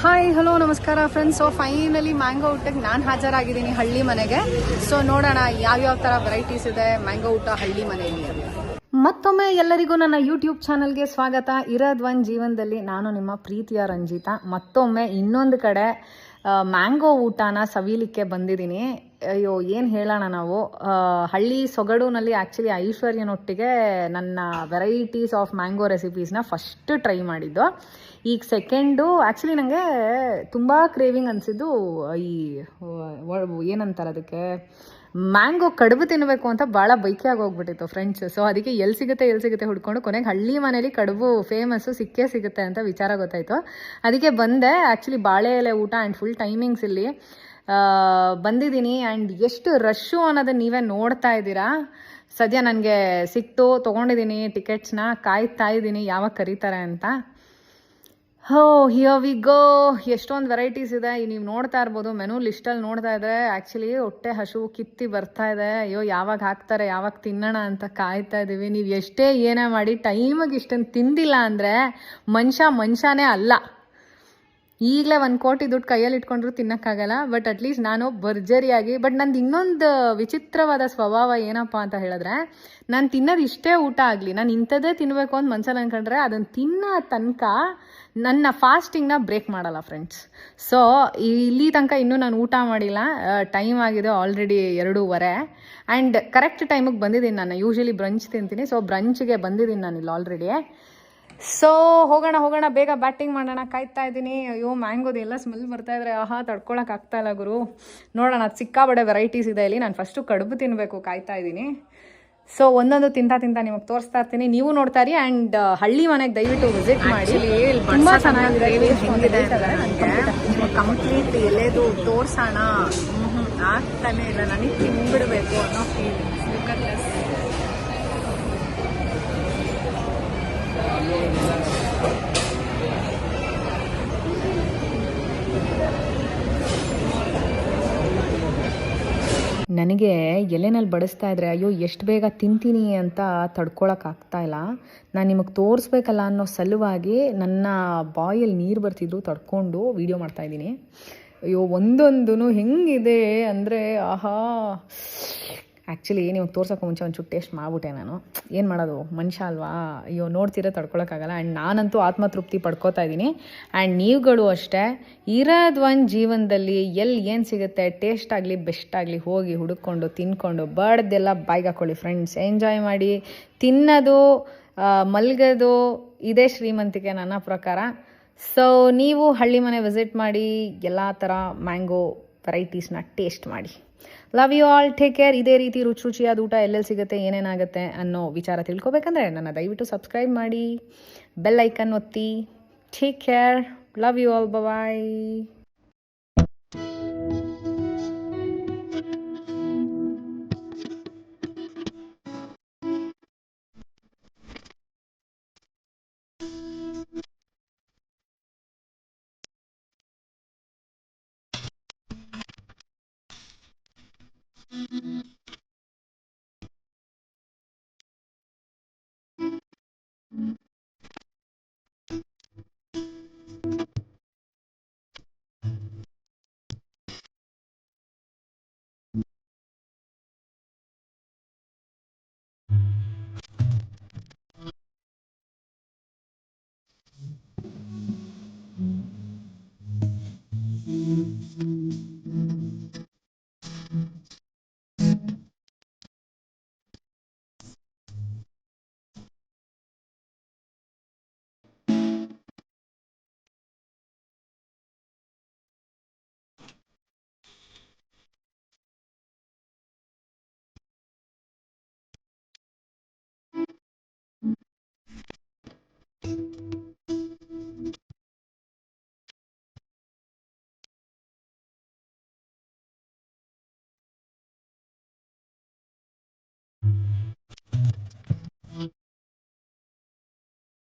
Hi hello ನಮಸ್ಕಾರ friends. So finally mango ಊಟಕ್ಕೆ ನಾನು ಹಾಜರಾಗಿದ್ದೀನಿ ಹಳ್ಳಿ ಮನೆಗೆ. ಸೊ ನೋಡೋಣ ಯಾವ್ಯಾವ ಥರ ವೆರೈಟೀಸ್ ಇದೆ ಮ್ಯಾಂಗೋ ಊಟ ಹಳ್ಳಿ ಮನೆಯಲ್ಲಿ ಅಂತ. ಮತ್ತೊಮ್ಮೆ ಎಲ್ಲರಿಗೂ ನನ್ನ ಯೂಟ್ಯೂಬ್ ಚಾನಲ್ಗೆ ಸ್ವಾಗತ. ಇರೋದ್ ಒಂದು ಜೀವನದಲ್ಲಿ ನಾನು ನಿಮ್ಮ ಪ್ರೀತಿಯ ರಂಜಿತಾ. ಮತ್ತೊಮ್ಮೆ ಇನ್ನೊಂದು ಕಡೆ ಮ್ಯಾಂಗೋ ಊಟನ ಸವಿಲಿಕ್ಕೆ ಬಂದಿದ್ದೀನಿ. ಅಯ್ಯೋ ಏನು ಹೇಳೋಣ, ನಾವು ಹಳ್ಳಿ ಸೊಗಡುನಲ್ಲಿ ಆ್ಯಕ್ಚುಲಿ ಐಶ್ವರ್ಯನೊಟ್ಟಿಗೆ ನನ್ನ ವೆರೈಟೀಸ್ ಆಫ್ ಮ್ಯಾಂಗೋ ರೆಸಿಪೀಸ್ನ ಫಸ್ಟ್ ಟ್ರೈ ಮಾಡಿದ್ದು. ಈಗ ಸೆಕೆಂಡು ಆ್ಯಕ್ಚುಲಿ ನನಗೆ ತುಂಬ ಕ್ರೇವಿಂಗ್ ಅನಿಸಿದ್ದು ಈ ಏನಂತಾರೆ ಅದಕ್ಕೆ, ಮ್ಯಾಂಗೋ ಕಡುಬು ತಿನ್ನಬೇಕು ಅಂತ ಭಾಳ ಬೈಕಿಯಾಗಿ ಹೋಗ್ಬಿಟ್ಟಿತ್ತು ಫ್ರೆಂಡ್ಸ್. ಸೊ ಅದಕ್ಕೆ ಎಲ್ಲಿ ಸಿಗುತ್ತೆ ಹುಡ್ಕೊಂಡು ಕೊನೆಗೆ ಹಳ್ಳಿ ಮನೇಲಿ ಕಡುಬು ಫೇಮಸ್ಸು ಸಿಗುತ್ತೆ ಅಂತ ವಿಚಾರ ಗೊತ್ತಾಯಿತು. ಅದಕ್ಕೆ ಬಂದೆ. ಆ್ಯಕ್ಚುಲಿ ಬಾಳೆ ಎಲೆ ಊಟ ಆ್ಯಂಡ್ ಫುಲ್ ಟೈಮಿಂಗ್ಸ್ ಇಲ್ಲಿ ಬಂದಿದ್ದೀನಿ. ಆ್ಯಂಡ್ ಎಷ್ಟು ರಶ್ಶು ಅನ್ನೋದನ್ನ ನೀವೇ ನೋಡ್ತಾ ಇದ್ದೀರಾ. ಸದ್ಯ ನನಗೆ ಸಿಕ್ತು, ತೊಗೊಂಡಿದ್ದೀನಿ ಟಿಕೆಟ್ಸ್ನ, ಕಾಯ್ತಾ ಇದ್ದೀನಿ ಯಾವಾಗ ಕರೀತಾರೆ ಅಂತ. Here we go. ಎಷ್ಟೊಂದು ವೆರೈಟೀಸ್ ಇದೆ, ನೀವು ನೋಡ್ತಾ ಇರ್ಬೋದು. ಮೆನು ಲಿಸ್ಟಲ್ಲಿ ನೋಡ್ತಾ ಇದ್ರೆ ಆ್ಯಕ್ಚುಲಿ ಹೊಟ್ಟೆ ಹಸಿವು ಕಿತ್ತಿ ಬರ್ತಾ ಇದೆ. ಅಯ್ಯೋ ಯಾವಾಗ ಹಾಕ್ತಾರೆ, ಯಾವಾಗ ತಿನ್ನೋಣ ಅಂತ ಕಾಯ್ತಾ ಇದ್ದೀವಿ. ನೀವು ಎಷ್ಟೇ ಏನೇ ಮಾಡಿ ಟೈಮಿಗೆ ಇಷ್ಟೊಂದು ತಿಂದಿಲ್ಲ ಅಂದರೆ ಮನುಷ್ಯನೇ ಅಲ್ಲ. ಈಗಲೇ 1 ಕೋಟಿ ದುಡ್ಡು ಕೈಯಲ್ಲಿ ಇಟ್ಕೊಂಡ್ರು ತಿನ್ನೋಕ್ಕಾಗಲ್ಲ. ಬಟ್ ಅಟ್ಲೀಸ್ಟ್ ನಾನು ಭರ್ಜರಿಯಾಗಿ, ಬಟ್ ನಂದು ಇನ್ನೊಂದು ವಿಚಿತ್ರವಾದ ಸ್ವಭಾವ ಏನಪ್ಪ ಅಂತ ಹೇಳಿದ್ರೆ, ನಾನು ತಿನ್ನೋದು ಇಷ್ಟೇ ಊಟ ಆಗಲಿ, ನಾನು ಇಂಥದ್ದೇ ತಿನ್ನಬೇಕು ಅಂತ ಮನ್ಸಲ್ಲಿ ಅಂದ್ಕೊಂಡ್ರೆ ಅದನ್ನು ತಿನ್ನೋ ತನಕ ನನ್ನ ಫಾಸ್ಟಿಂಗ್ನ ಬ್ರೇಕ್ ಮಾಡಲ್ಲ ಫ್ರೆಂಡ್ಸ್. ಸೊ ಇಲ್ಲಿ ತನಕ ಇನ್ನೂ ನಾನು ಊಟ ಮಾಡಿಲ್ಲ. ಟೈಮ್ ಆಗಿದೆ ಆಲ್ರೆಡಿ 2:15 ಆ್ಯಂಡ್ ಕರೆಕ್ಟ್ ಟೈಮಿಗೆ ಬಂದಿದ್ದೀನಿ. ನಾನು ಯೂಶ್ವಲಿ ಬ್ರಂಚ್ ತಿಂತೀನಿ, ಸೊ ಬ್ರಂಚ್ಗೆ ಬಂದಿದ್ದೀನಿ ನಾನು ಇಲ್ಲಿ ಆಲ್ರೆಡಿ. ಸೊ ಹೋಗೋಣ ಬೇಗ ಬ್ಯಾಟಿಂಗ್ ಮಾಡೋಣ, ಕಾಯ್ತಾ ಇದ್ದೀನಿ. ಅಯ್ಯೋ ಮ್ಯಾಂಗೋದು ಎಲ್ಲ ಸ್ಮೆಲ್ ಬರ್ತಾ ಇದ್ರೆ ತಡ್ಕೊಳಕ್ಕೆ ಆಗ್ತಾ ಇಲ್ಲ ಗುರು. ನೋಡೋಣ, ಅದು ಸಿಕ್ಕಾಬಡೆ ವೆರೈಟೀಸ್ ಇದೆ ಇಲ್ಲಿ. ನಾನು ಫಸ್ಟು ಕಡುಬು ತಿನ್ನಬೇಕು, ಕಾಯ್ತಾ ಇದ್ದೀನಿ. ಸೊ ಒಂದೊಂದು ತಿಂತಾ ನಿಮಗೆ ತೋರಿಸ್ತಾ ಇರ್ತೀನಿ, ನೀವು ನೋಡ್ತಾ ಇರಿ. ಆ್ಯಂಡ್ ಹಳ್ಳಿ ಮನೆಗೆ ದಯವಿಟ್ಟು ವಿಸಿಟ್ ಮಾಡಿ, ತುಂಬ ಚೆನ್ನಾಗಿದೆ. ಕಂಪ್ಲೀಟ್ ಎಲೆದು ತೋರ್ಸೋಣ ಆಗ್ತಾನೆ ಇಲ್ಲ, ನನಗೆ ತಿನ್ಬಿಡ್ಬೇಕು ಅನ್ನೋ ಫೀಲಿಂಗ್ಸ್. ನನಗೆ ಎಲೆನಲ್ಲಿ ಬಡಿಸ್ತಾ ಇದ್ರೆ ಅಯ್ಯೋ ಎಷ್ಟು ಬೇಗ ತಿಂತೀನಿ ಅಂತ ತಡ್ಕೊಳಕ್ಕಾಗ್ತಾ ಇಲ್ಲ. ನಾನು ನಿಮಗೆ ತೋರಿಸ್ಬೇಕಲ್ಲ ಅನ್ನೋ ಸಲುವಾಗಿ ನನ್ನ ಬಾಯಲ್ಲಿ ನೀರು ಬರ್ತಿದ್ರು ತಡ್ಕೊಂಡು ವೀಡಿಯೋ ಮಾಡ್ತಾಯಿದ್ದೀನಿ. ಅಯ್ಯೋ ಒಂದೊಂದು ಹೆಂಗಿದೆ ಅಂದರೆ ಆ್ಯಕ್ಚುಲಿ ನೀವು ತೋರ್ಸೋಕೆ ಮುಂಚೆ ಒಂಚೂರು ಟೇಸ್ಟ್ ಮಾಡಿಬಿಟ್ಟೆ ನಾನು. ಏನು ಮಾಡೋದು, ಮನುಷ್ಯ ಅಲ್ವಾ. ಅಯ್ಯೋ ನೋಡ್ತಿರೋ ತಡ್ಕೊಳಕ್ಕಾಗಲ್ಲ. ಆ್ಯಂಡ್ ನಾನಂತೂ ಆತ್ಮತೃಪ್ತಿ ಪಡ್ಕೋತಾ ಇದ್ದೀನಿ. ಆ್ಯಂಡ್ ನೀವುಗಳು ಅಷ್ಟೇ, ಇರೋದು ಒಂದು ಜೀವನದಲ್ಲಿ ಎಲ್ಲಿ ಏನು ಸಿಗುತ್ತೆ, ಟೇಸ್ಟ್ ಆಗಲಿ ಬೆಸ್ಟ್ ಆಗಲಿ ಹೋಗಿ ಹುಡುಕೊಂಡು ತಿನ್ಕೊಂಡು ಬಡ್ದೆಲ್ಲ ಬಾಯ್ಗೆ ಹಾಕ್ಕೊಳ್ಳಿ ಫ್ರೆಂಡ್ಸ್. ಎಂಜಾಯ್ ಮಾಡಿ. ತಿನ್ನೋದು ಮಲ್ಗೋದು ಇದೇ ಶ್ರೀಮಂತಿಕೆ ನನ್ನ ಪ್ರಕಾರ. ಸೊ ನೀವು ಹಳ್ಳಿ ಮನೆ ವಿಸಿಟ್ ಮಾಡಿ, ಎಲ್ಲ ಥರ ಮ್ಯಾಂಗೋ ವೆರೈಟೀಸ್ನ ಟೇಸ್ಟ್ ಮಾಡಿ. Love you all, take care. ಇದೇ ರೀತಿ ರುಚಿಯಾದ ಊಟ ಎಲ್ಲೆಲ್ಲಿ ಸಿಗುತ್ತೆ, ಏನೇನಾಗುತ್ತೆ ಅನ್ನೋ ವಿಚಾರ ತಿಳ್ಕೊಬೇಕಂದ್ರೆ ನನ್ನ ದಯವಿಟ್ಟು ಸಬ್ಸ್ಕ್ರೈಬ್ ಮಾಡಿ, ಬೆಲ್ ಐಕನ್ ಒತ್ತಿ. Take care, love you all, bye.